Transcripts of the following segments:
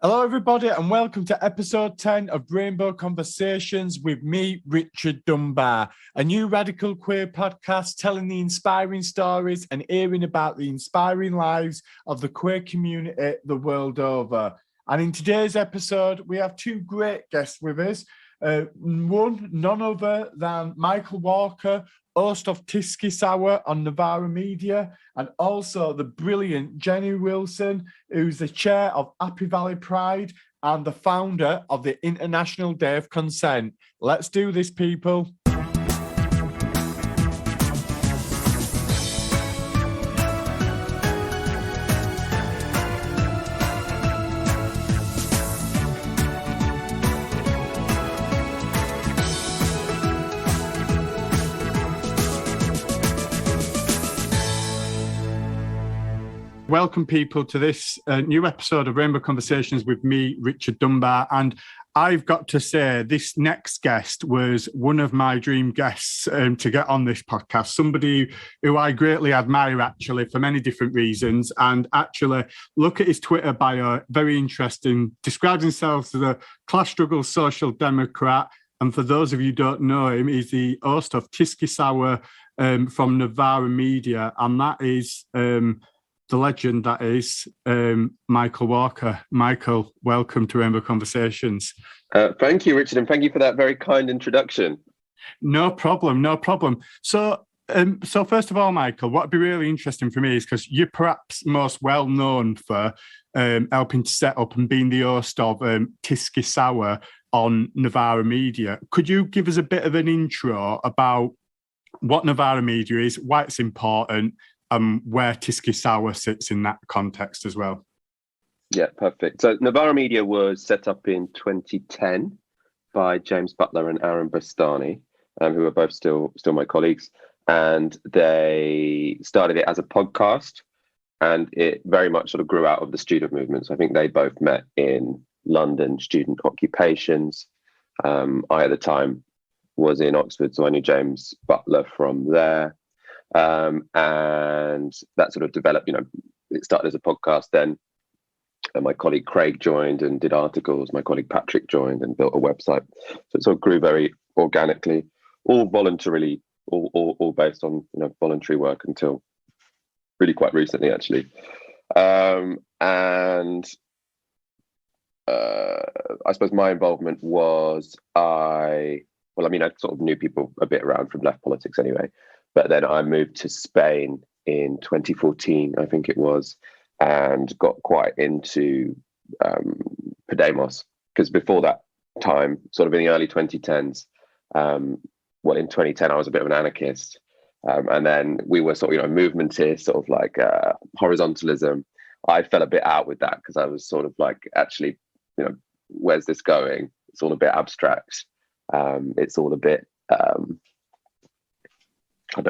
Hello, everybody, and welcome to episode 10 of Rainbow Conversations with me, Richard Dunbar, a new radical queer podcast telling the inspiring stories and hearing about the inspiring lives of the queer community the world over. And in today's episode, we have two great guests with us. One, none other than Michael Walker, host of Tisky Sour on Novara Media, and also the brilliant Jenny Wilson, who's the chair of Happy Valley Pride and the founder of the International Day of Consent. Let's do this, people. Welcome, people, to this new episode of Rainbow Conversations with me, Richard Dunbar. And I've got to say, this next guest was one of my dream guests to get on this podcast, somebody who I greatly admire, actually, for many different reasons. And actually, look at his Twitter bio, very interesting, describes himself as a class struggle social democrat. And for those of you who don't know him, he's the host of Tisky Sour from Novara Media. And that is... the legend that is Michael Walker. Michael, welcome to Rainbow Conversations. Thank you, Richard, and thank you for that very kind introduction. No problem. So first of all, Michael, what would be really interesting for me is because you're perhaps most well known for helping to set up and being the host of Tisky Sour on Novara Media. Could you give us a bit of an intro about what Novara Media is, why it's important, where Tisky Sour sits in that context as well? Yeah, perfect. So Novara Media was set up in 2010 by James Butler and Aaron Bastani, who are both still my colleagues. And they started it as a podcast, and it very much sort of grew out of the student movement. So I think they both met in London student occupations. I, at the time, was in Oxford, so I knew James Butler from there. And that sort of developed, it started as a podcast then, and my colleague Craig joined and did articles. My colleague Patrick joined and built a website. So it sort of grew very organically, all voluntarily, all based on voluntary work until really quite recently, actually. I suppose my involvement was I sort of knew people a bit around from left politics anyway. But then I moved to Spain in 2014, I think it was, and got quite into Podemos, because before that time, sort of in the early 2010s, in 2010, I was a bit of an anarchist. And then we were sort of, movementist, sort of like horizontalism. I fell a bit out with that because I was sort of like, actually, where's this going? It's all a bit abstract. It's all a bit...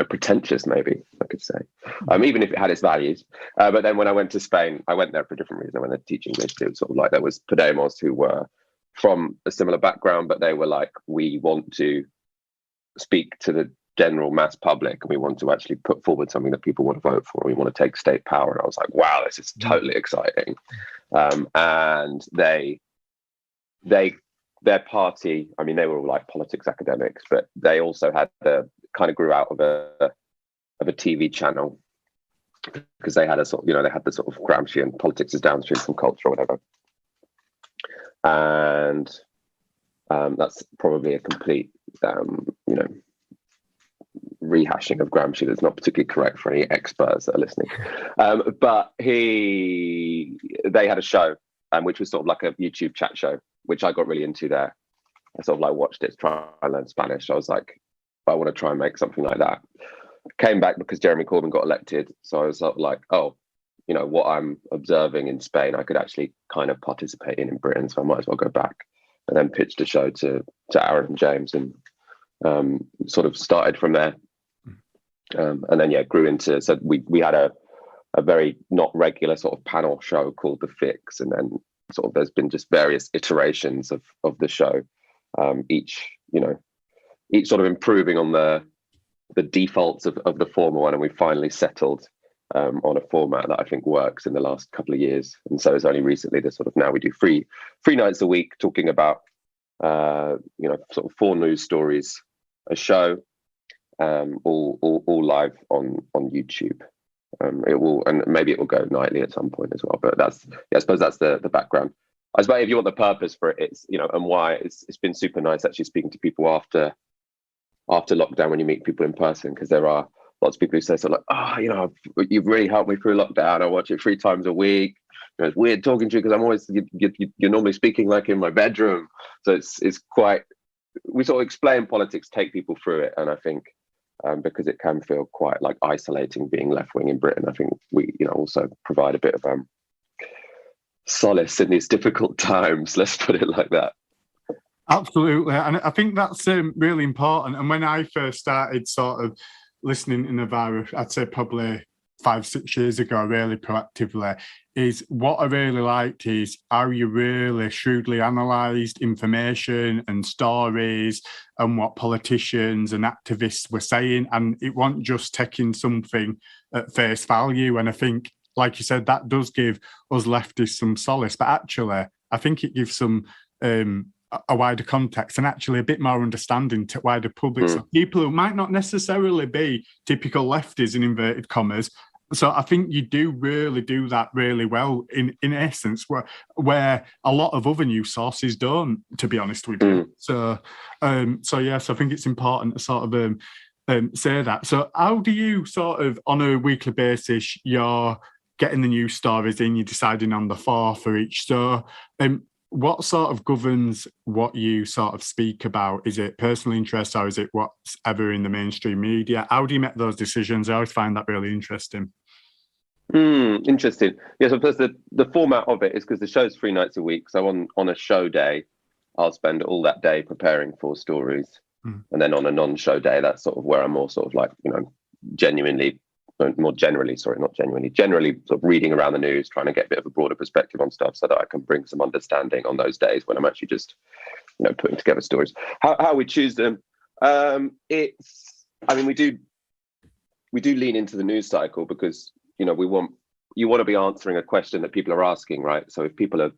pretentious, maybe I could say, even if it had its values. But then when I went to Spain, I went there for a different reason. I went there teaching English. It was sort of like there was Podemos who were from a similar background, but they were like, we want to speak to the general mass public, and we want to actually put forward something that people want to vote for. We want to take state power. And I was like, wow, this is totally exciting. And their party, I mean, they were all like politics academics, but they also had kind of grew out of a TV channel, because they had a sort of, they had the sort of Gramscian politics is downstream from culture or whatever. And that's probably a complete, rehashing of Gramsci that's not particularly correct for any experts that are listening. But they had a show, which was sort of like a YouTube chat show, which I got really into there. I sort of like watched it to try and learn Spanish. I was like, I want to try and make something like that. Came back because Jeremy Corbyn got elected. So I was sort of like, what I'm observing in Spain, I could actually kind of participate in Britain. So I might as well go back. And then pitched a show to Aaron and James, and sort of started from there. And then, grew into, so we had a very not regular sort of panel show called The Fix. And then sort of there's been just various iterations of the show, each sort of improving on the defaults of the former one, and we finally settled on a format that I think works in the last couple of years. And so it's only recently that sort of now we do three nights a week talking about, sort of 4 news stories a show, all live on YouTube. It will, and maybe it will go nightly at some point as well. But I suppose that's the background. I suppose if you want the purpose for it, it's, and why it's been super nice actually speaking to people after lockdown when you meet people in person, because there are lots of people who say like, you've really helped me through lockdown. I watch it 3 times a week. It's weird talking to you because I'm always you're normally speaking like in my bedroom. So it's quite, we sort of explain politics, take people through it, and I think because it can feel quite like isolating being left wing in Britain, I think we also provide a bit of solace in these difficult times. Let's put it like that. Absolutely, and I think that's really important. And when I first started sort of listening to Novara, I'd say probably 5-6 years ago, really proactively, is what I really liked is how you really shrewdly analysed information and stories and what politicians and activists were saying, and it wasn't just taking something at face value. And I think, like you said, that does give us leftists some solace, but actually I think it gives some a wider context and actually a bit more understanding to wider public. So people who might not necessarily be typical lefties in inverted commas. So I think you do really do that really well in essence, where a lot of other news sources don't, to be honest with you. So yes, I think it's important to sort of say that. So how do you sort of, on a weekly basis, you're getting the news stories in, you're deciding on the 4 for each. So what sort of governs what you sort of speak about? Is it personal interest or is it what's ever in the mainstream media? How do you make those decisions? I always find that really interesting. Interesting. Yeah, so first the format of it is because the show's 3 nights a week. So on a show day, I'll spend all that day preparing for stories. And then on a non-show day, that's sort of where I'm more sort of like, generally sort of reading around the news, trying to get a bit of a broader perspective on stuff so that I can bring some understanding on those days when I'm actually just, putting together stories. How we choose them, we do lean into the news cycle because, you want to be answering a question that people are asking, right? So if people are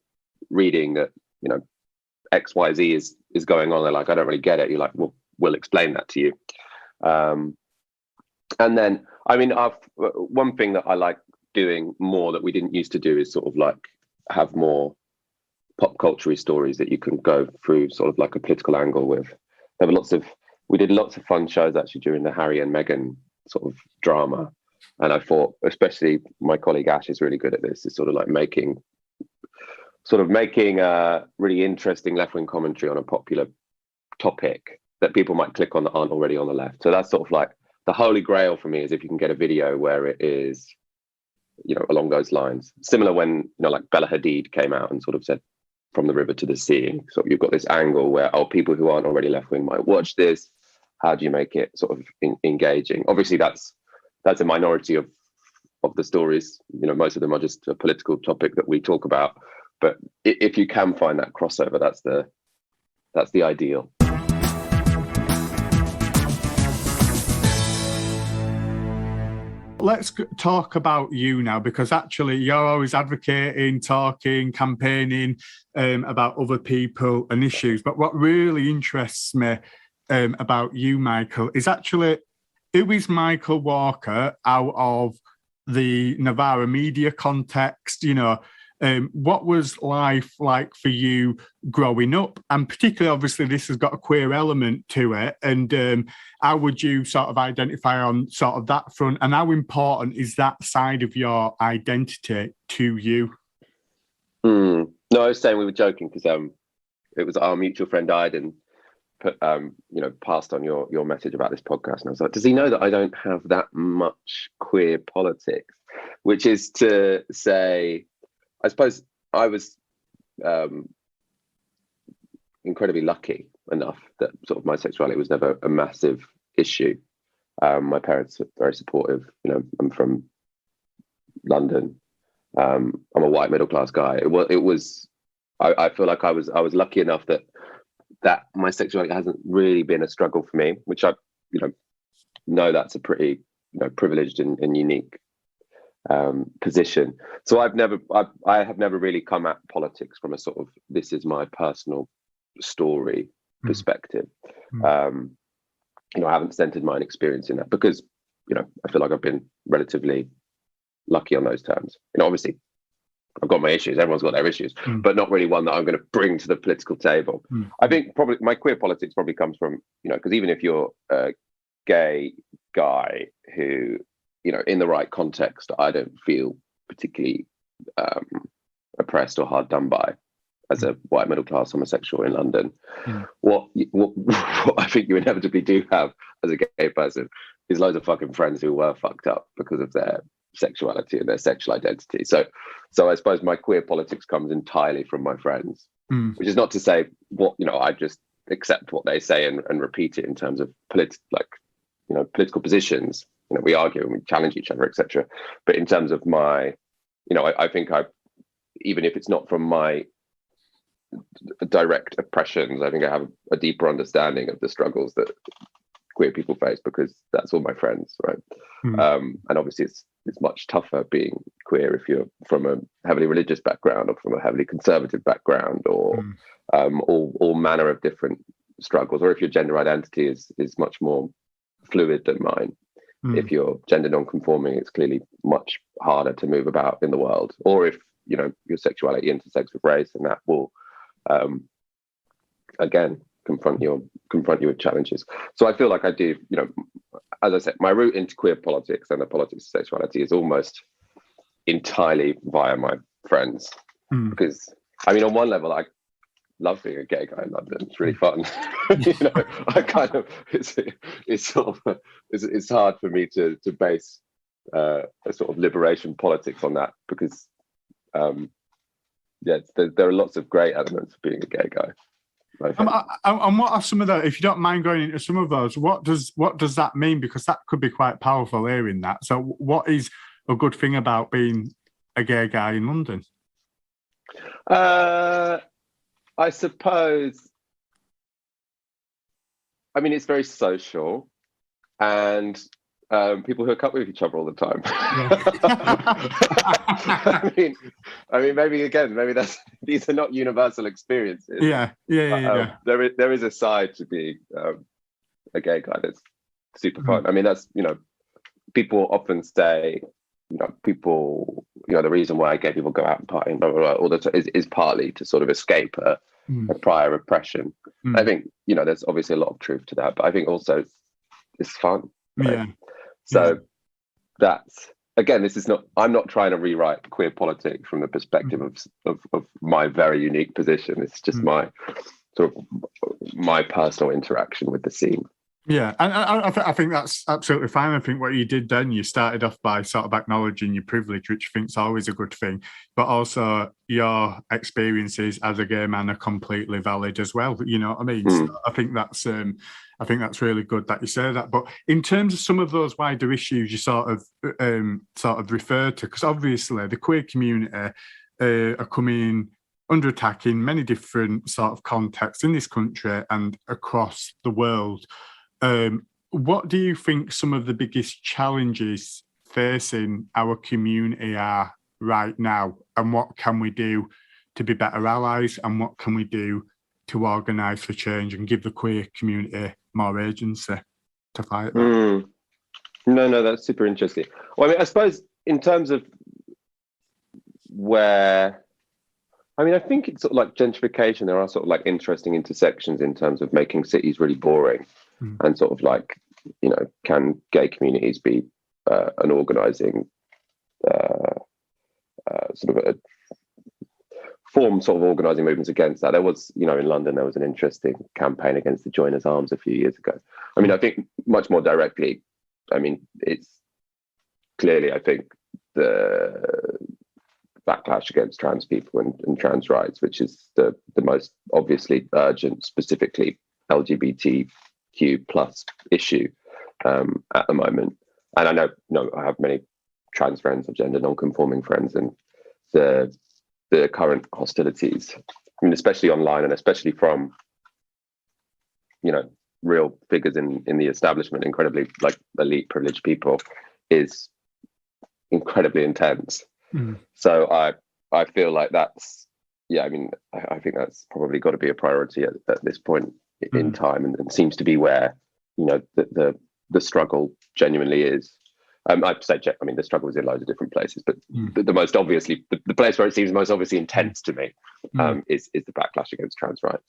reading that, XYZ is going on, they're like, I don't really get it. You're like, well, we'll explain that to you. And then, one thing that I like doing more that we didn't used to do is sort of like have more pop culture stories that you can go through sort of like a political angle with. We did lots of fun shows actually during the Harry and Meghan sort of drama. And I thought, especially my colleague Ash is really good at this, is sort of making really interesting left-wing commentary on a popular topic that people might click on that aren't already on the left. So that's sort of like the holy grail for me, is if you can get a video where it is, along those lines. Similar when, like Bella Hadid came out and sort of said, from the river to the sea. So you've got this angle where, people who aren't already left-wing might watch this. How do you make it sort of engaging? Obviously, that's a minority of the stories. Most of them are just a political topic that we talk about. But if you can find that crossover, that's the ideal. Let's talk about you now, because actually you're always advocating, talking, campaigning about other people and issues. But what really interests me about you, Michael, is actually, who is Michael Walker out of the Novara media context? What was life like for you growing up? And particularly, obviously, this has got a queer element to it. And how would you sort of identify on sort of that front? And how important is that side of your identity to you? No, I was saying we were joking because it was our mutual friend Iden put passed on your message about this podcast, and I was like, does he know that I don't have that much queer politics? Which is to say, I suppose I was incredibly lucky enough that sort of my sexuality was never a massive issue. My parents are very supportive. I'm from London. I'm a white middle class guy. I feel like I was lucky enough that my sexuality hasn't really been a struggle for me, which I know that's a pretty privileged and unique position. So I have never really come at politics from a sort of this is my personal story perspective. I haven't centered my experience in that because I feel like I've been relatively lucky on those terms. Obviously I've got my issues, everyone's got their issues, but not really one that I'm going to bring to the political table. I think probably my queer politics probably comes from, because even if you're a gay guy who, in the right context, I don't feel particularly oppressed or hard done by as a white middle class homosexual in London. What I think you inevitably do have as a gay person is loads of fucking friends who were fucked up because of their sexuality and their sexual identity. So I suppose my queer politics comes entirely from my friends, which is not to say I just accept what they say and repeat it in terms of political positions. We argue and we challenge each other, etc. But in terms of my, I think even if it's not from my direct oppressions, I think I have a deeper understanding of the struggles that queer people face because that's all my friends, right? And obviously it's much tougher being queer if you're from a heavily religious background or from a heavily conservative background or all manner of different struggles, or if your gender identity is much more fluid than mine. If you're gender non-conforming, it's clearly much harder to move about in the world, or if your sexuality intersects with race, and that will again confront you with challenges. So I feel like I do, as I said, my route into queer politics and the politics of sexuality is almost entirely via my friends. Because on one level I love being a gay guy in London. It's really fun. I kind of it's hard for me to base a sort of liberation politics on that because there are lots of great elements of being a gay guy. And what are some of those? If you don't mind going into some of those, what does that mean? Because that could be quite powerful hearing that. So, what is a good thing about being a gay guy in London? I suppose. It's very social, and people hook up with each other all the time. Maybe these are not universal experiences. Yeah. There is a side to being a gay guy that's super fun. That's people often say, the reason why gay people go out and party and blah blah blah all the time is partly to sort of escape a prior oppression. I think there's obviously a lot of truth to that, but I think also it's fun. Right? So that's again, I'm not trying to rewrite queer politics from the perspective of my very unique position. It's just my sort of my personal interaction with the scene. Yeah, and I think that's absolutely fine. I think what you did then, you started off by sort of acknowledging your privilege, which I think is always a good thing, but also your experiences as a gay man are completely valid as well. You know what I mean? So I think that's really good that you say that. But in terms of some of those wider issues you sort of refer to, because obviously the queer community are coming under attack in many different sort of contexts in this country and across the world. What do you think some of the biggest challenges facing our community are right now? And what can we do to be better allies? And what can we do to organise for change and give the queer community more agency to fight that? No, that's super interesting. Well, I suppose in terms of where... I think it's sort of like gentrification. There are sort of like interesting intersections in terms of making cities really boring and sort of like, can gay communities be an organising sort of a form sort of organising movements against that. There was, in London, there was an interesting campaign against the Joiners Arms a few years ago. I think much more directly, it's clearly, I think, the backlash against trans people and trans rights, which is the most obviously urgent, specifically LGBTQ plus issue at the moment. And I know I have many trans friends or gender non-conforming friends, and the current hostilities, especially online and especially from real figures in the establishment, incredibly like elite privileged people, is incredibly intense. So I feel like that's, I mean, I think that's probably got to be a priority at this point in time, and seems to be where, you know, the struggle genuinely is. I'd say, I mean, the struggle is in loads of different places, but the most obviously, the place where it seems most obviously intense to me is the backlash against trans rights.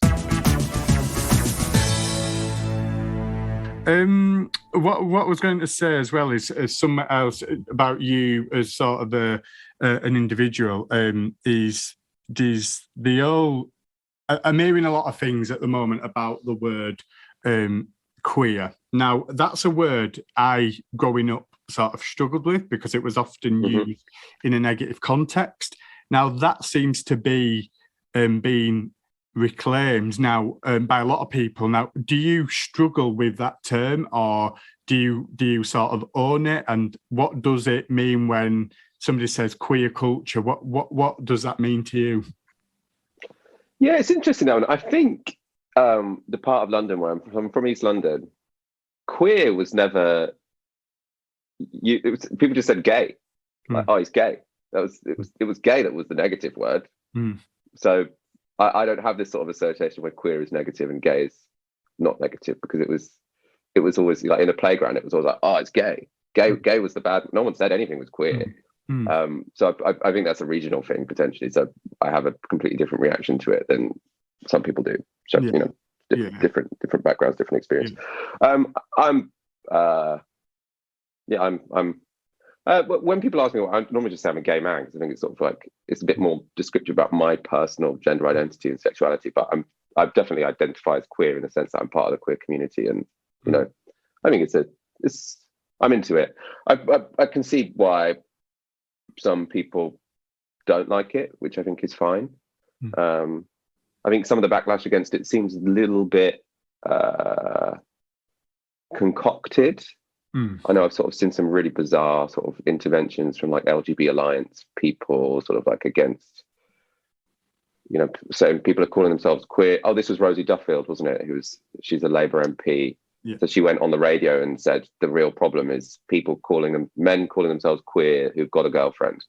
What I was going to say as well is something else about you as sort of an individual. Is the whole? I'm hearing a lot of things at the moment about the word queer. Now, that's a word I, growing up, sort of struggled with because it was often used in a negative context. Now, that seems to be being reclaimed now by a lot of people. Now, do you struggle with that term, or do you sort of own it? And what does it mean when somebody says queer culture? What does that mean to you? Yeah, it's interesting now. I think the part of London where I'm from, East London, queer was never. People just said gay, like, oh, he's gay. It was gay that was the negative word. So I don't have this sort of association where queer is negative and gay is not negative, because it was always like in a playground, it was always like, oh, it's gay. Gay was the bad. No one said anything was queer. So I think that's a regional thing potentially. So I have a completely different reaction to it than some people do. So you know, different backgrounds, different experience. When people ask me, I normally just say I'm a gay man, because I think it's sort of like, it's a bit more descriptive about my personal gender identity and sexuality. But I definitely identify as queer in the sense that I'm part of the queer community, and you know, I think I'm into it. I can see why some people don't like it, which I think is fine. I think some of the backlash against it seems a little bit concocted. I know I've sort of seen some really bizarre sort of interventions from like LGB Alliance people, sort of like against, you know, saying people are calling themselves queer. Oh, this was Rosie Duffield, wasn't it? She's a Labour MP. So she went on the radio and said the real problem is men calling themselves queer who've got a girlfriend.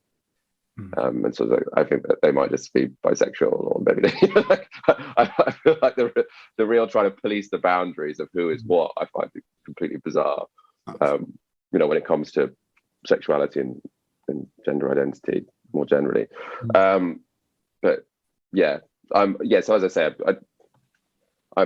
And so I think that they might just be bisexual, or maybe I feel like the real trying to police the boundaries of who is what, I find it completely bizarre. You know, when it comes to sexuality and gender identity more generally. But yeah, so as I say, I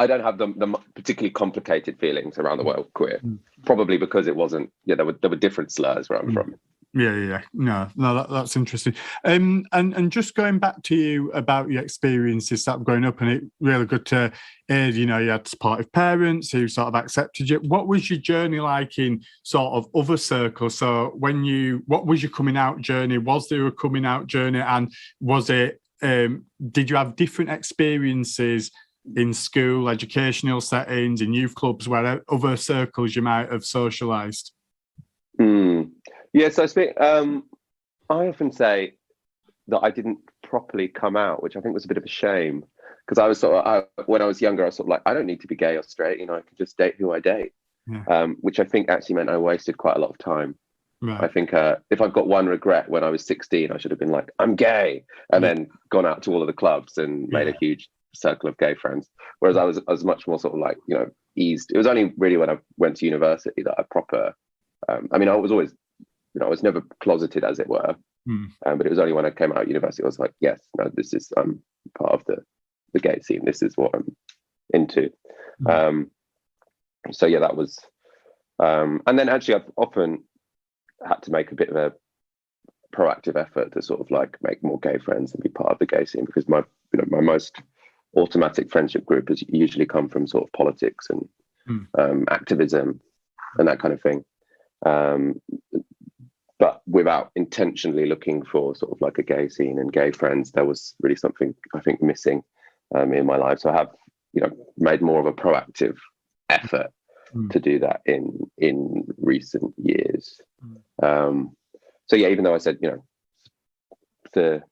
don't have the particularly complicated feelings around the word queer, probably because it wasn't. Yeah, there were different slurs where I'm from. Yeah. No, that's interesting. And just going back to you about your experiences that growing up, and it really good to hear, you know, you had supportive parents who sort of accepted you. What was your journey like in sort of other circles? So what was your coming out journey? Was there a coming out journey, and was it? Did you have different experiences in school, educational settings, in youth clubs, where other circles you might have socialised? Yes, I often say that I didn't properly come out, which I think was a bit of a shame, because I was when I was younger, I was sort of like, I don't need to be gay or straight, you know, I can just date who I date, which I think actually meant I wasted quite a lot of time. Right. I think if I've got one regret, when I was 16, I should have been like, I'm gay, and then gone out to all of the clubs and made a huge circle of gay friends. Whereas I was much more sort of like, you know, eased. It was only really when I went to university that I proper. I mean, I was always, you know, I was never closeted, as it were. But it was only when I came out of university I was like, yes, no, this is part of the gay scene. This is what I'm into. So yeah, that was. And then actually, I've often had to make a bit of a proactive effort to sort of like make more gay friends and be part of the gay scene, because my most automatic friendship group has usually come from sort of politics and activism and that kind of thing, but without intentionally looking for sort of like a gay scene and gay friends. There was really something, I think, missing in my life. So I have, you know, made more of a proactive effort to do that in recent years. So yeah, even though I said, you know, the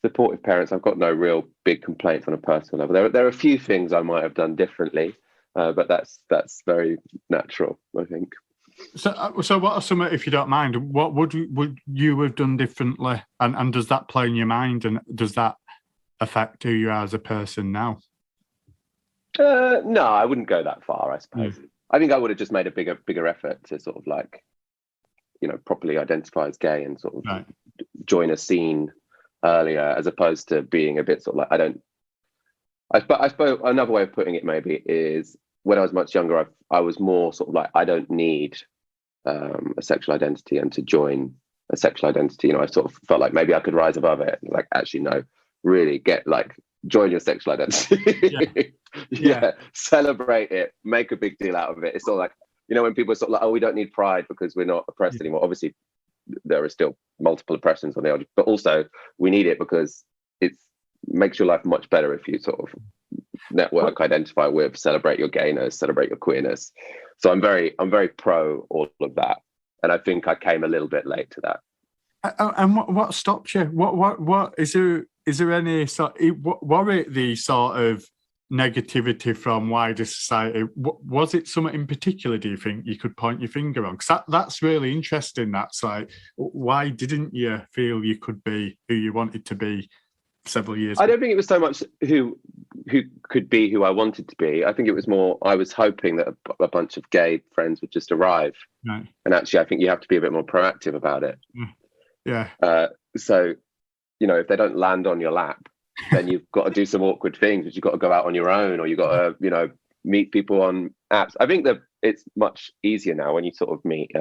supportive parents, I've got no real big complaints on a personal level. There are a few things I might have done differently, but that's very natural, I think. So what are some, if you don't mind, what would you have done differently? And does that play in your mind? And does that affect who you are as a person now? No, I wouldn't go that far, I suppose. I think I would have just made a bigger effort to sort of like, properly identify as gay and sort of join a scene earlier, as opposed to being a bit sort of like, I suppose another way of putting it maybe is when I was much younger, I was more sort of like, I don't need a sexual identity and to join a sexual identity. I sort of felt like maybe I could rise above it. Like, actually, no, really join your sexual identity. Yeah. Celebrate it, make a big deal out of it. It's sort of like, when people are sort of like, oh, we don't need pride because we're not oppressed anymore. Obviously, there are still multiple oppressions on the LGBT, but also we need it because it makes your life much better if you sort of network, identify with, celebrate your gayness, celebrate your queerness. So I'm very pro all of that, and I think I came a little bit late to that. And what stopped you? What is there any sort? Were it the sort of negativity from wider society? Was it something in particular, do you think, you could point your finger on? Because that's really interesting. That's like, why didn't you feel you could be who you wanted to be several years ago? I don't think it was so much who could be who I wanted to be. I think it was more, I was hoping that a bunch of gay friends would just arrive. Right. And actually, I think you have to be a bit more proactive about it. Yeah. So, if they don't land on your lap, then you've got to do some awkward things, which you've got to go out on your own, or you've got to, meet people on apps. I think that it's much easier now when you sort of meet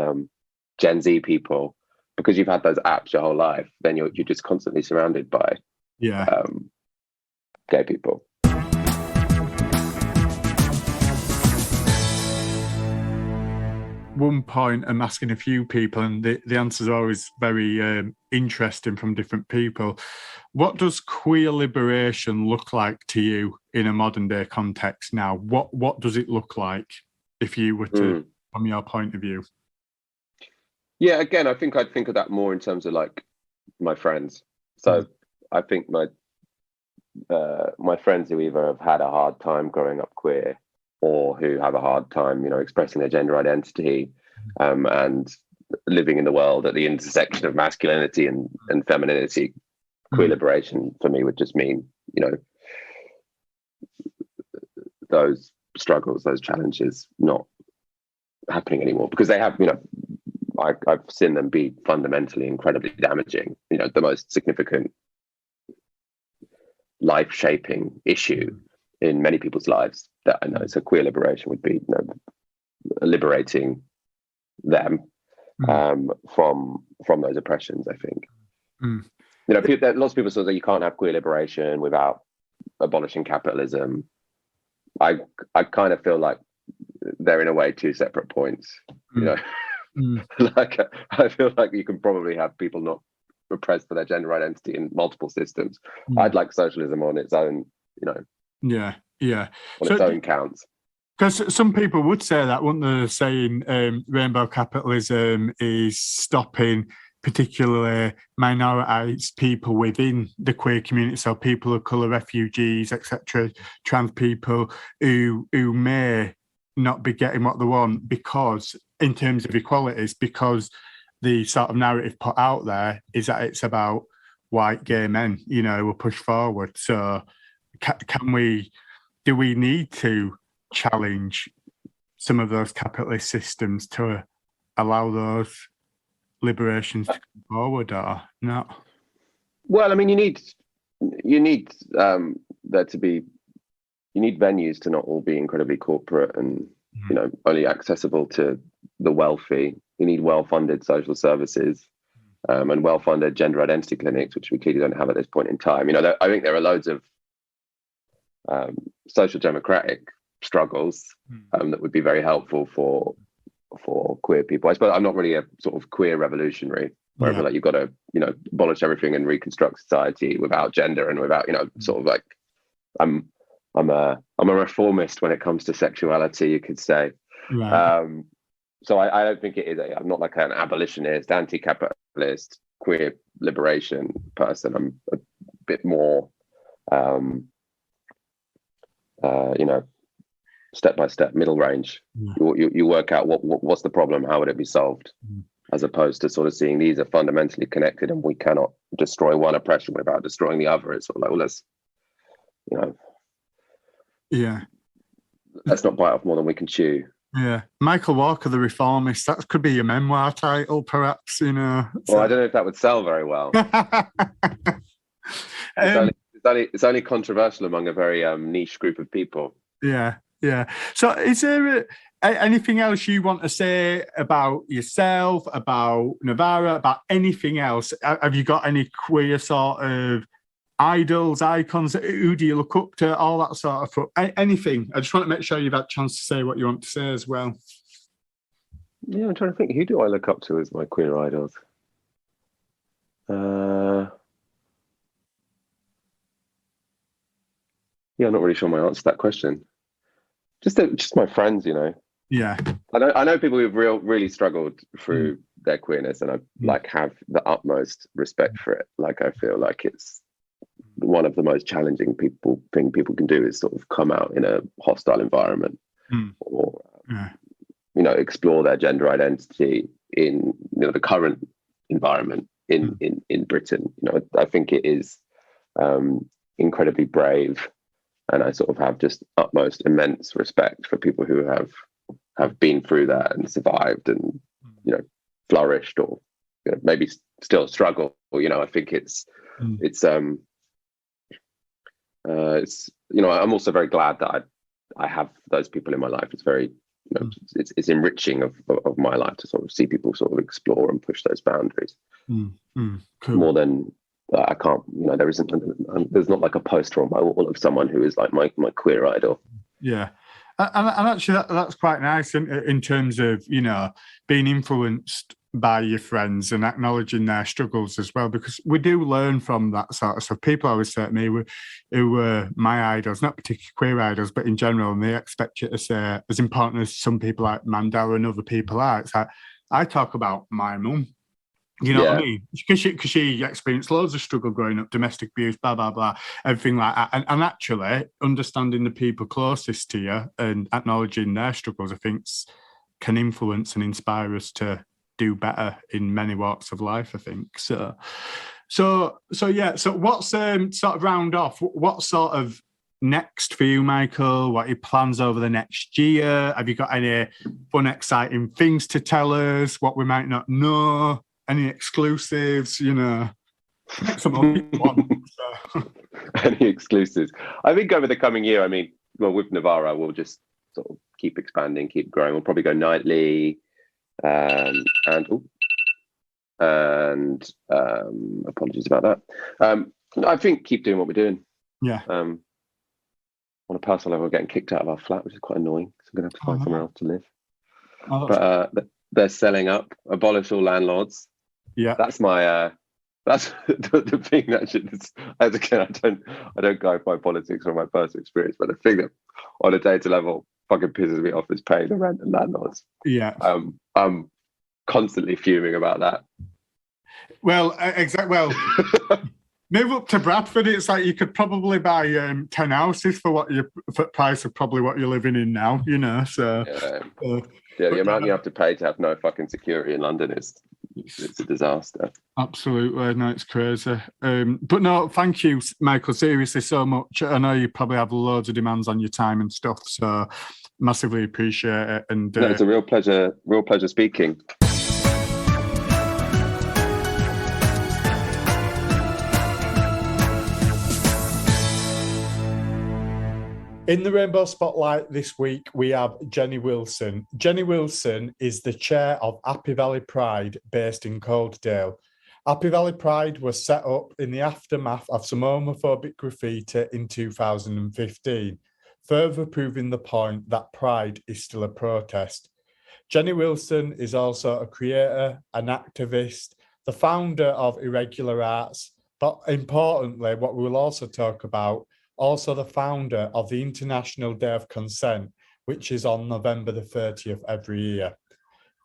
Gen Z people, because you've had those apps your whole life. Then you're just constantly surrounded by gay people. One point I'm asking a few people, and the answers are always very interesting from different people. What does queer liberation look like to you in a modern day context now? What does it look like if you were to, from your point of view? Yeah, again, I think I'd think of that more in terms of like my friends. So I think my friends who either have had a hard time growing up queer, or who have a hard time, expressing their gender identity, and living in the world at the intersection of masculinity and femininity. Queer liberation for me would just mean, those struggles, those challenges not happening anymore, because they have, I've seen them be fundamentally incredibly damaging. The most significant life-shaping issue in many people's lives that I know. So queer liberation would be liberating them from those oppressions, I think. Lots of people say that you can't have queer liberation without abolishing capitalism. I kind of feel like they're in a way two separate points. Like I feel like you can probably have people not oppressed for their gender identity in multiple systems. I'd like socialism on its own, Yeah. on its own counts. Because some people would say that, wouldn't they? Saying rainbow capitalism is stopping particularly minoritized people within the queer community, so people of colour, refugees, etc., trans people who may not be getting what they want, because in terms of equalities, because the sort of narrative put out there is that it's about white gay men, will push forward. So do we need to challenge some of those capitalist systems to allow those liberations to come forward, or not? Well, I mean, you need there to be, you need venues to not all be incredibly corporate and only accessible to the wealthy. You need well-funded social services and well-funded gender identity clinics, which we clearly don't have at this point in time. I think there are loads of social democratic struggles that would be very helpful for queer people. I suppose I'm not really a sort of queer revolutionary, where I feel like you've got to abolish everything and reconstruct society without gender and without sort of like I'm a reformist when it comes to sexuality, you could say. Right. So I don't think it is. I'm not like an abolitionist, anti-capitalist, queer liberation person. I'm a bit more step by step, middle range. You work out what's the problem, how would it be solved, as opposed to sort of seeing these are fundamentally connected and we cannot destroy one oppression without destroying the other. It's sort of like, well, let's, let's not bite off more than we can chew. Yeah, Michael Walker, The Reformist. That could be your memoir title, perhaps. Well, I don't know if that would sell very well. It's only controversial among a very niche group of people. Yeah. So, is there anything else you want to say about yourself, about Novara, about anything else? Have you got any queer sort of idols, icons? Who do you look up to? All that sort of stuff. Anything. I just want to make sure you've had a chance to say what you want to say as well. Yeah, I'm trying to think. Who do I look up to as my queer idols? Yeah, I'm not really sure my answer to that question. Just my friends, Yeah. I know people who've really struggled through their queerness, and I have the utmost respect for it. Like, I feel like it's one of the most challenging thing people can do is sort of come out in a hostile environment, or explore their gender identity in the current environment in Britain. I think it is incredibly brave. And I sort of have just utmost immense respect for people who have been through that and survived and, flourished or maybe still struggle. I think I'm also very glad that I have those people in my life. It's very, it's enriching of my life to sort of see people sort of explore and push those boundaries. Cool. More than I can't, there's not like a poster on my wall of someone who is like my queer idol. Yeah. And actually, that's quite nice in terms of, being influenced by your friends and acknowledging their struggles as well, because we do learn from that sort of stuff. People always say to me who were my idols, not particularly queer idols, but in general, and they expect you to say, as important as some people like Mandela and other people are, it's like, I talk about my mum. You know what I mean? Because she experienced loads of struggle growing up, domestic abuse, blah, blah, blah, everything like that. And actually, understanding the people closest to you and acknowledging their struggles, I think, can influence and inspire us to do better in many walks of life, I think. So yeah. So what's sort of round off? What sort of next for you, Michael? What are your plans over the next year? Have you got any fun, exciting things to tell us? What we might not know? Any exclusives, Any exclusives? I think over the coming year, with Novara, we'll just sort of keep expanding, keep growing. We'll probably go nightly, and apologies about that. I think keep doing what we're doing. Yeah. On a personal level, we're getting kicked out of our flat, which is quite annoying. So I'm going to have to find somewhere else to live. But they're selling up. Abolish all landlords. Yeah, that's my that's the thing that as again, I don't go by politics or my personal experience, but the thing that on a data level fucking pisses me off is paying the rent and landlords. Yeah, I'm constantly fuming about that. Well, exactly. Well, move up to Bradford. It's like you could probably buy 10 houses for price of probably what you're living in now. So the amount you have to pay to have no fucking security in London it's a disaster. Absolutely. No, it's crazy. But no, thank you, Michael, seriously, so much. I know you probably have loads of demands on your time and stuff, so massively appreciate it. And it's a real pleasure speaking. In the Rainbow Spotlight this week, we have Jenny Wilson. Jenny Wilson is the chair of Happy Valley Pride, based in Coaldale. Happy Valley Pride was set up in the aftermath of some homophobic graffiti in 2015, further proving the point that Pride is still a protest. Jenny Wilson is also a creator, an activist, the founder of Irregular Arts, but importantly, what we will also talk about, also the founder of the International Day of Consent, which is on November the 30th every year.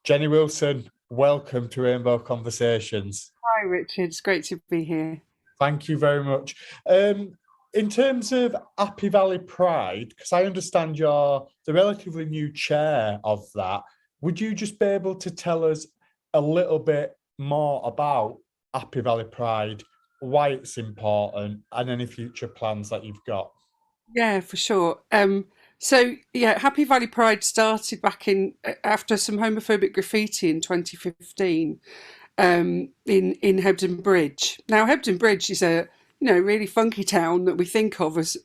Jenny Wilson, welcome to Rainbow Conversations. Hi, Richard. It's great to be here. Thank you very much. in terms of Happy Valley Pride, because I understand you're the relatively new chair of that, would you just be able to tell us a little bit more about Happy Valley Pride, why it's important, and any future plans that you've got? Yeah, for sure. So yeah, Happy Valley Pride started back in after some homophobic graffiti in 2015 in Hebden Bridge. Now, Hebden Bridge is a really funky town that we think of as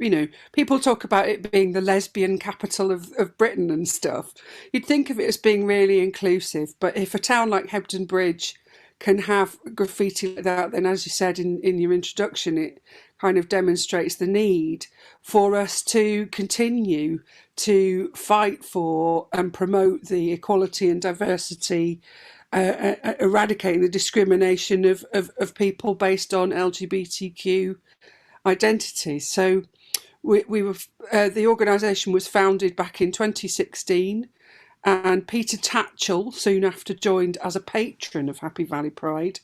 people talk about it being the lesbian capital of Britain and stuff. You'd think of it as being really inclusive, but if a town like Hebden Bridge can have graffiti like that, then as you said in your introduction, it kind of demonstrates the need for us to continue to fight for and promote the equality and diversity, eradicating the discrimination of people based on LGBTQ identities. So we were the organisation was founded back in 2016. And Peter Tatchell soon after joined as a patron of Happy Valley Pride,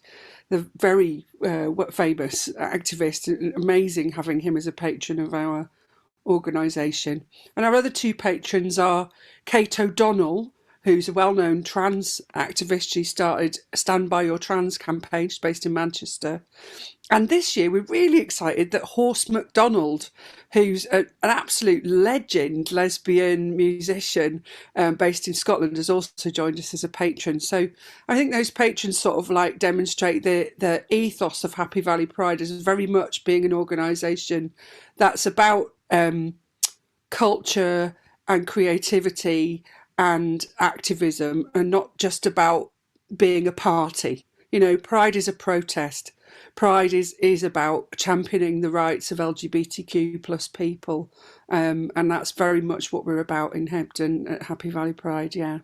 the very famous activist. Amazing having him as a patron of our organisation. And our other two patrons are Kate O'Donnell, who's a well-known trans activist. She started Stand By Your Trans campaign. She's based in Manchester. And this year, we're really excited that Horse MacDonald, who's an absolute legend lesbian musician based in Scotland, has also joined us as a patron. So I think those patrons sort of like demonstrate the ethos of Happy Valley Pride as very much being an organisation that's about culture and creativity and activism, and not just about being a party. Pride is a protest. Pride is about championing the rights of LGBTQ plus people, and that's very much what we're about in Hebden at Happy Valley Pride. Yeah,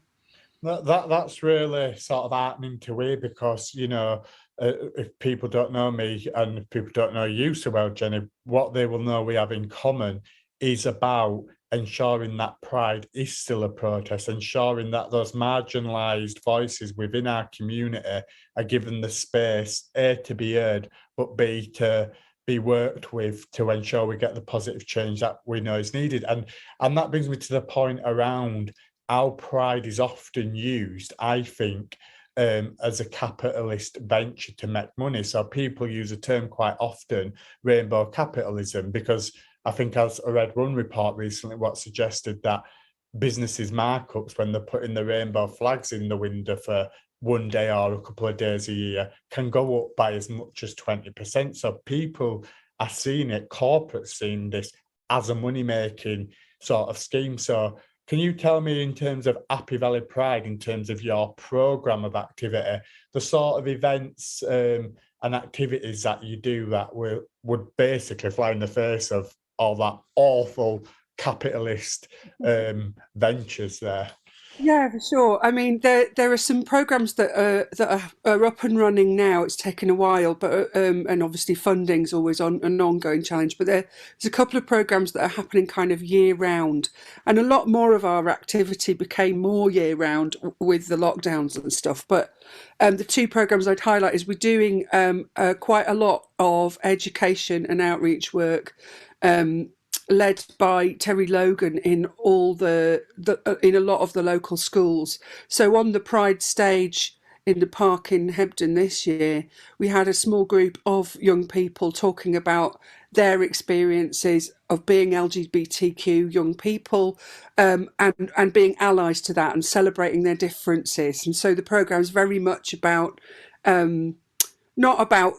That's really sort of heartening to hear, because if people don't know me and if people don't know you so well, Jenny, what they will know we have in common is about ensuring that pride is still a protest, ensuring that those marginalised voices within our community are given the space, A, to be heard, but B, to be worked with to ensure we get the positive change that we know is needed. And that brings me to the point around how pride is often used, I think, as a capitalist venture to make money. So people use the term quite often, rainbow capitalism, because I think, as I read one report recently, what suggested that businesses' markups when they're putting the rainbow flags in the window for one day or a couple of days a year can go up by as much as 20%. So people are seeing it, corporates seeing this as a money-making sort of scheme. So can you tell me, in terms of Happy Valley Pride, in terms of your programme of activity, the sort of events and activities that you do that would basically fly in the face of all that awful capitalist ventures there? Yeah, for sure. I mean, there are some programs that are up and running now. It's taken a while, but and obviously funding's always an ongoing challenge. But there's a couple of programs that are happening kind of year round, and a lot more of our activity became more year round with the lockdowns and stuff. But the two programs I'd highlight is we're doing quite a lot of education and outreach work. Led by Terry Logan in in a lot of the local schools. So on the Pride stage in the park in Hebden this year, we had a small group of young people talking about their experiences of being LGBTQ young people, and being allies to that and celebrating their differences. And so the programme is very much about not about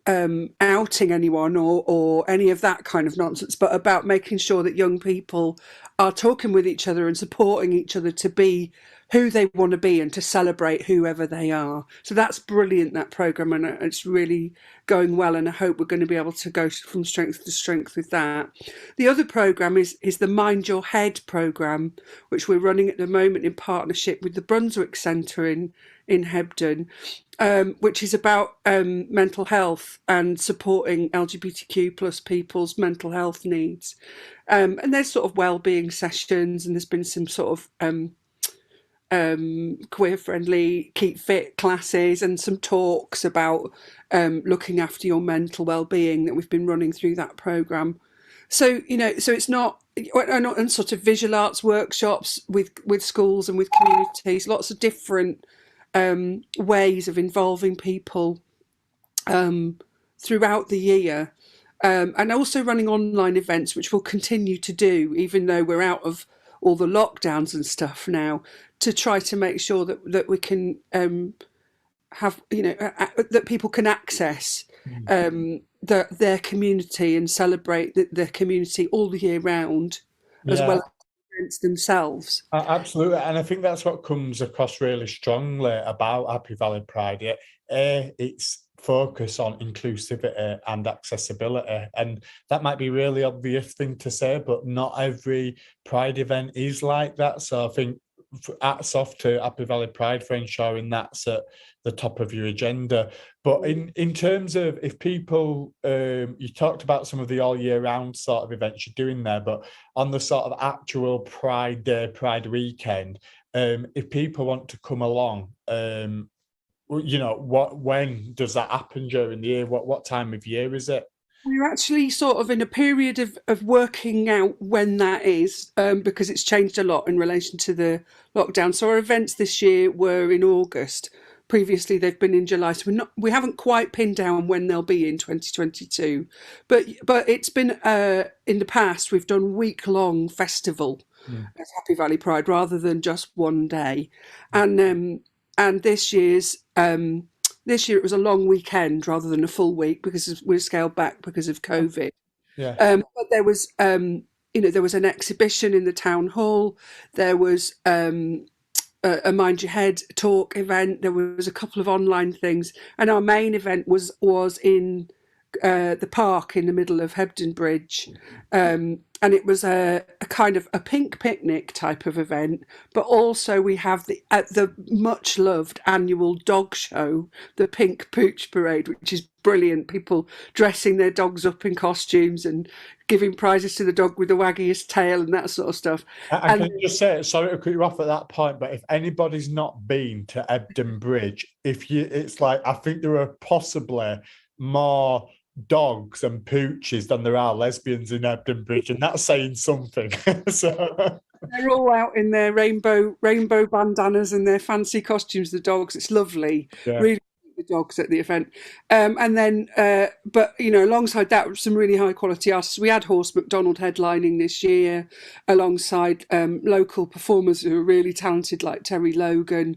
outing anyone or any of that kind of nonsense, but about making sure that young people are talking with each other and supporting each other to be who they want to be and to celebrate whoever they are. So that's brilliant, that programme, and it's really going well, and I hope we're going to be able to go from strength to strength with that. The other programme is the Mind Your Head programme, which we're running at the moment in partnership with the Brunswick Centre in Hebden, which is about mental health and supporting LGBTQ plus people's mental health needs. And there's sort of wellbeing sessions, and there's been some sort of queer friendly keep fit classes and some talks about looking after your mental well-being that we've been running through that program. So so it's not, and sort of visual arts workshops with schools and with communities, lots of different ways of involving people throughout the year, and also running online events, which we'll continue to do even though we're out of all the lockdowns and stuff now, to try to make sure that we can have that people can access their community and celebrate their community all the year round, as well as events themselves. Absolutely, and I think that's what comes across really strongly about Happy Valley Pride. It's focus on inclusivity and accessibility, and that might be a really obvious thing to say, but not every Pride event is like that. So I think hats off to Happy Valley Pride for ensuring that's at the top of your agenda. But in terms of, if people, you talked about some of the all year round sort of events you're doing there, but on the sort of actual Pride Day, Pride weekend, if people want to come along, when does that happen during the year? What time of year is it? We're actually sort of in a period of working out when that is, because it's changed a lot in relation to the lockdown. So our events this year were in August. Previously, they've been in July. So we haven't quite pinned down when they'll be in 2022. But it's been, in the past, we've done week-long festival at Happy Valley Pride rather than just one day. And this year it was a long weekend rather than a full week because we scaled back because of COVID. But there was, there was an exhibition in the town hall. There was a Mind Your Head talk event. There was a couple of online things, and our main event was in the park in the middle of Hebden Bridge. And it was a kind of a pink picnic type of event, but also we have the much loved annual dog show, the Pink Pooch Parade, which is brilliant. People dressing their dogs up in costumes and giving prizes to the dog with the waggiest tail and that sort of stuff. And can you just say, sorry to cut you off at that point, but if anybody's not been to Hebden Bridge, it's like, I think there are possibly more dogs and pooches than there are lesbians in Hebden Bridge, and that's saying something. So they're all out in their rainbow bandanas and their fancy costumes, the dogs. It's lovely. Really, the dogs at the event. And then but alongside that, some really high quality artists. We had Horse McDonald headlining this year alongside local performers who are really talented, like Terry Logan.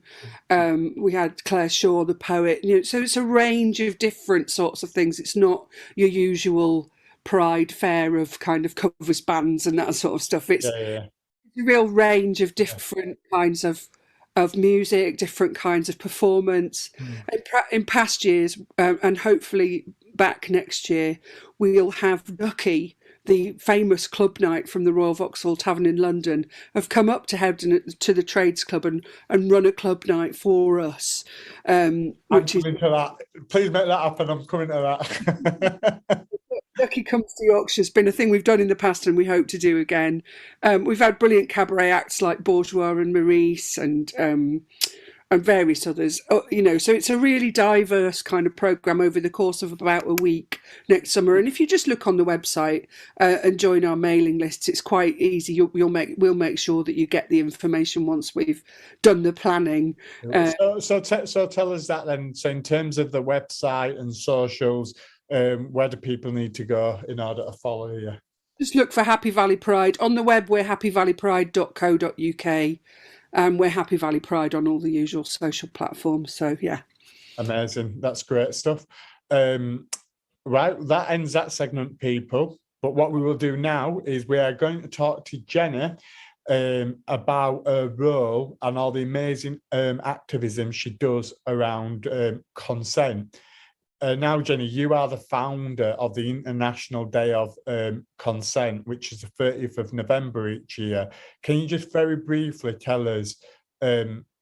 We had Claire Shaw, the poet. So it's a range of different sorts of things. It's not your usual Pride fair of kind of covers bands and that sort of stuff. It's a real range of different kinds of music, different kinds of performance. In past years, and hopefully back next year, we'll have Ducky, the famous club night from the Royal Vauxhall Tavern in London, have come up to Hebden to the Trades Club and run a club night for us. Which is, that. Please make that happen. I'm coming to that. Ducky Comes to Yorkshire has been a thing we've done in the past and we hope to do again. We've had brilliant cabaret acts like Bourgeois and Maurice and various others. So it's a really diverse kind of programme over the course of about a week next summer. And if you just look on the website and join our mailing lists, it's quite easy. We'll make sure that you get the information once we've done the planning. So tell us that then. So in terms of the website and socials, where do people need to go in order to follow you? Just look for Happy Valley Pride. On the web, we're happyvalleypride.co.uk. We're Happy Valley Pride on all the usual social platforms. So, yeah. Amazing. That's great stuff. Right, that ends that segment, people. But what we will do now is we are going to talk to Jenny about her role and all the amazing activism she does around consent. Now, Jenny, you are the founder of the International Day of Consent, which is the 30th of November each year. Can you just very briefly tell us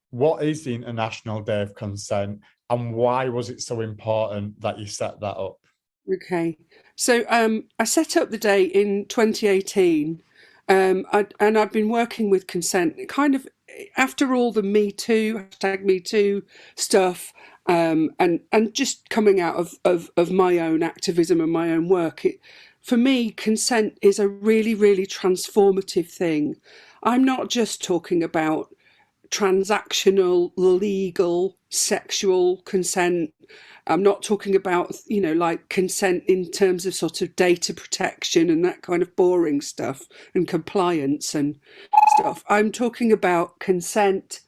what is the International Day of Consent and why was it so important that you set that up? Okay, so I set up the day in 2018 and I've been working with consent kind of after all the Me Too, #MeToo stuff, and just coming out of my own activism and my own work, for me, consent is a really, really transformative thing. I'm not just talking about transactional, legal, sexual consent. I'm not talking about, like consent in terms of sort of data protection and that kind of boring stuff and compliance and stuff. I'm talking about consent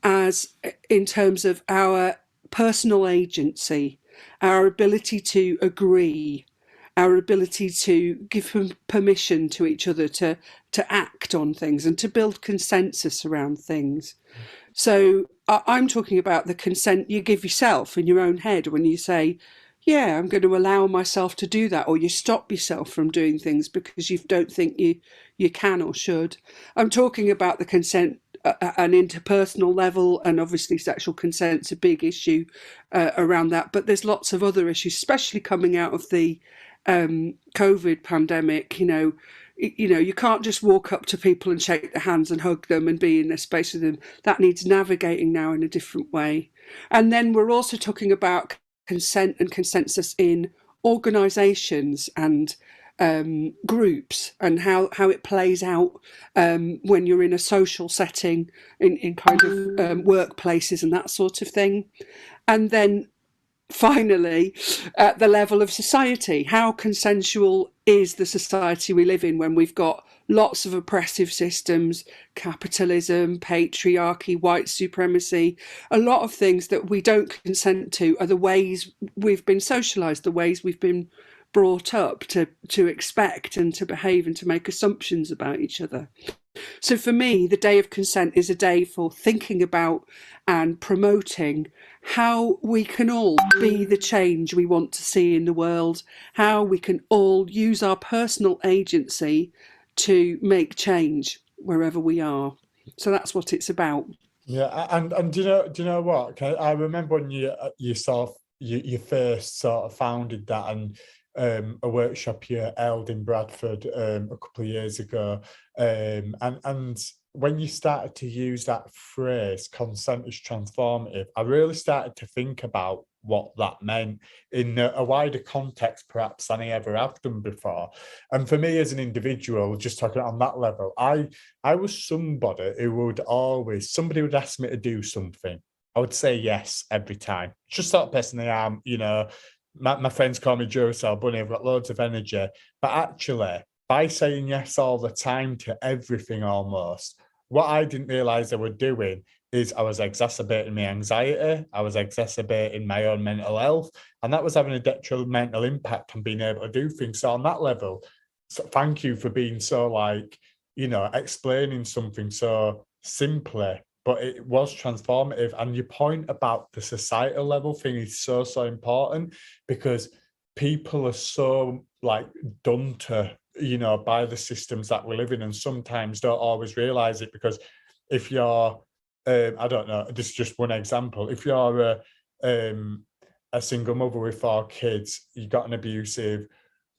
as in terms of our personal agency, our ability to agree, our ability to give permission to each other to act on things and to build consensus around things. So I'm talking about the consent you give yourself in your own head when you say, yeah, I'm going to allow myself to do that, or you stop yourself from doing things because you don't think you can or should. I'm talking about the consent at an interpersonal level, and obviously sexual consent's a big issue around that, but there's lots of other issues, especially coming out of the COVID pandemic. You can't just walk up to people and shake their hands and hug them and be in a space with them. That needs navigating now in a different way. And then we're also talking about consent and consensus in organisations and groups, and how it plays out when you're in a social setting, in kind of workplaces and that sort of thing. And then finally, at the level of society, how consensual is the society we live in when we've got lots of oppressive systems, capitalism, patriarchy, white supremacy, a lot of things that we don't consent to are the ways we've been socialised, the ways we've been brought up to expect and to behave and to make assumptions about each other. So for me, the Day of Consent is a day for thinking about and promoting how we can all be the change we want to see in the world, how we can all use our personal agency to make change wherever we are. So that's what it's about. Yeah, and do you know what? Okay, I remember when you first sort of founded that, and a workshop you held in Bradford a couple of years ago, and when you started to use that phrase, consent is transformative, I really started to think about what that meant in a wider context, perhaps, than I ever have done before. And for me as an individual, just talking on that level, I was somebody who somebody would ask me to do something, I would say yes every time. Just that person I am, my friends call me Duracell Bunny, I've got loads of energy. But actually, by saying yes all the time to everything almost, what I didn't realise I was doing is I was exacerbating my anxiety, I was exacerbating my own mental health, and that was having a detrimental impact on being able to do things. So on that level, so thank you for being so explaining something so simply, but it was transformative. And your point about the societal level thing is so important, because people are so done to, by the systems that we live in, and sometimes don't always realize it. Because if you're, I don't know, this is just one example. If you're a single mother with 4 kids, you got an abusive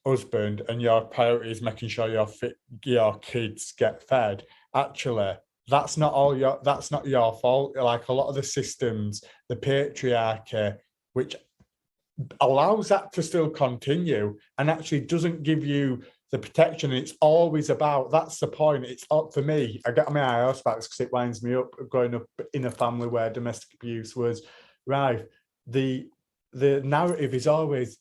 husband, and your priority is making sure your kids get fed, actually, that's not your fault. Like a lot of the systems, the patriarchy, which allows that to still continue and actually doesn't give you the protection. It's always about, that's the point. It's up for me. I get my eye out about this because it winds me up, growing up in a family where domestic abuse was rife. The narrative is always,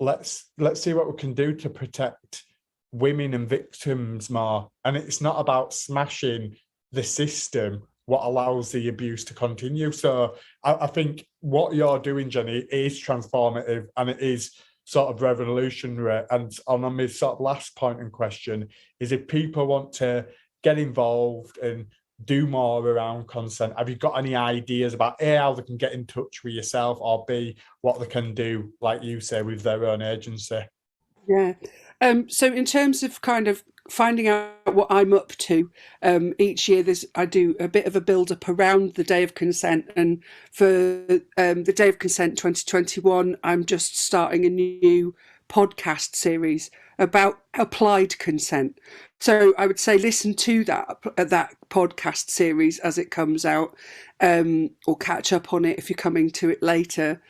let's see what we can do to protect women and victims more. And it's not about smashing the system, what allows the abuse to continue. So I think what you're doing, Jenny, is transformative, and it is sort of revolutionary. And on my sort of last point and question is, if people want to get involved and do more around consent, have you got any ideas about A, how they can get in touch with yourself, or B, what they can do, like you say, with their own agency? Yeah. So in terms of kind of finding out what I'm up to, each year I do a bit of a build up around the Day of Consent, and for the Day of Consent 2021, I'm just starting a new podcast series about applied consent. So I would say listen to that podcast series as it comes out, or catch up on it if you're coming to it later,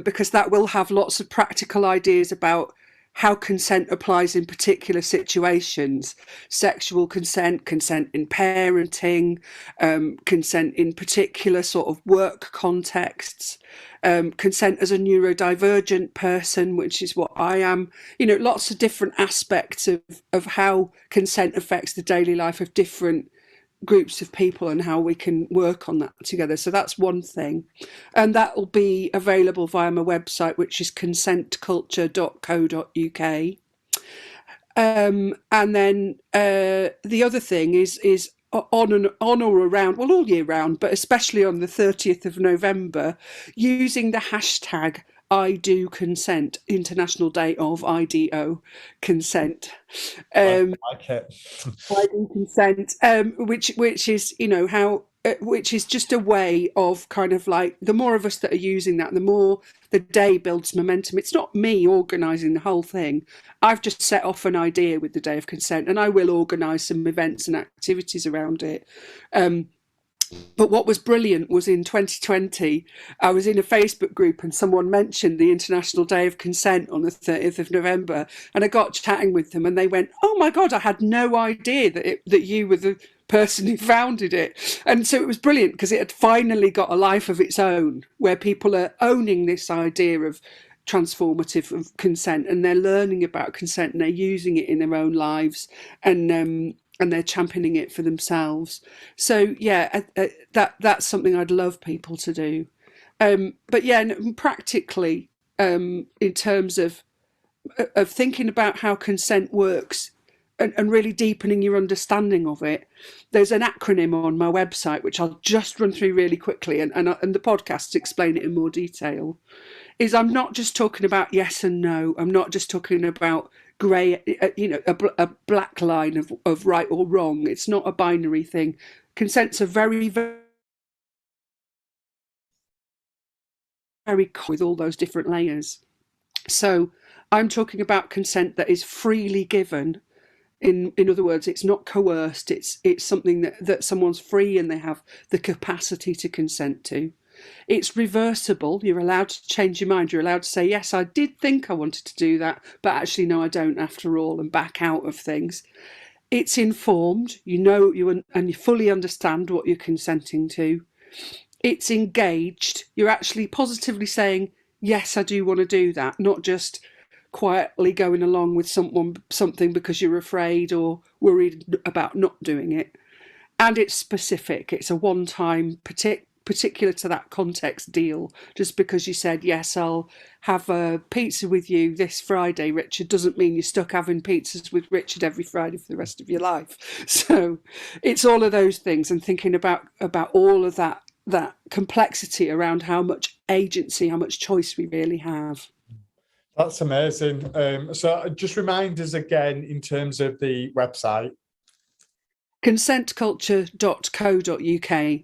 because that will have lots of practical ideas about how consent applies in particular situations: sexual consent, consent in parenting, consent in particular sort of work contexts, consent as a neurodivergent person, which is what I am. Lots of different aspects of how consent affects the daily life of different groups of people and how we can work on that together. So that's one thing, and that will be available via my website, which is consentculture.co.uk. And then the other thing is on or around, well, all year round, but especially on the 30th of November, using the hashtag I do consent, International Day of IDO consent. I like it. I do consent, which is which is just a way of kind of like, the more of us that are using that, the more the day builds momentum. It's not me organising the whole thing. I've just set off an idea with the Day of Consent, and I will organise some events and activities around it. But what was brilliant was in 2020, I was in a Facebook group and someone mentioned the International Day of Consent on the 30th of November. And I got chatting with them and they went, "Oh my God, I had no idea that you were the person who founded it." And so it was brilliant because it had finally got a life of its own, where people are owning this idea of transformative of consent, and they're learning about consent and they're using it in their own lives, and they're championing it for themselves. So yeah, that's something I'd love people to do. But yeah, practically, in terms of thinking about how consent works and really deepening your understanding of it, there's an acronym on my website which I'll just run through really quickly, and the podcasts explain it in more detail. I'm not just talking about yes and no. I'm not just talking about grey, a black line of right or wrong. It's not a binary thing. Consent's a very, very, very with all those different layers. So I'm talking about consent that is freely given. In other words, it's not coerced. It's something that someone's free and they have the capacity to consent to. It's reversible. You're allowed to change your mind. You're allowed to say, yes, I did think I wanted to do that, but actually, no, I don't after all, and back out of things. It's informed. And you fully understand what you're consenting to. It's engaged. You're actually positively saying, yes, I do want to do that, not just quietly going along with something because you're afraid or worried about not doing it. And it's specific. It's a one-time particular to that context deal. Just because you said, yes, I'll have a pizza with you this Friday, Richard, doesn't mean you're stuck having pizzas with Richard every Friday for the rest of your life. So it's all of those things, and thinking about all of that complexity around how much agency, how much choice we really have. That's amazing. So just remind us again in terms of the website. Consentculture.co.uk.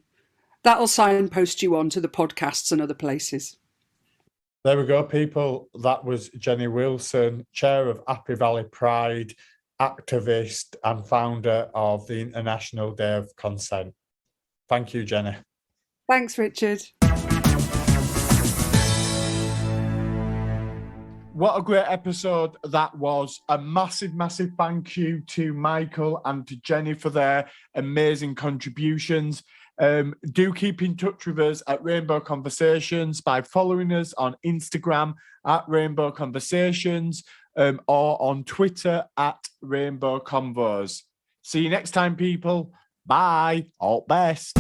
That'll signpost you on to the podcasts and other places. There we go, people. That was Jenny Wilson, chair of Happy Valley Pride, activist and founder of the International Day of Consent. Thank you, Jenny. Thanks, Richard. What a great episode that was. A massive, massive thank you to Michael and to Jenny for their amazing contributions. Do keep in touch with us at Rainbow Conversations by following us on Instagram at Rainbow Conversations, or on Twitter at Rainbow Convos. See you next time, people. Bye. All best.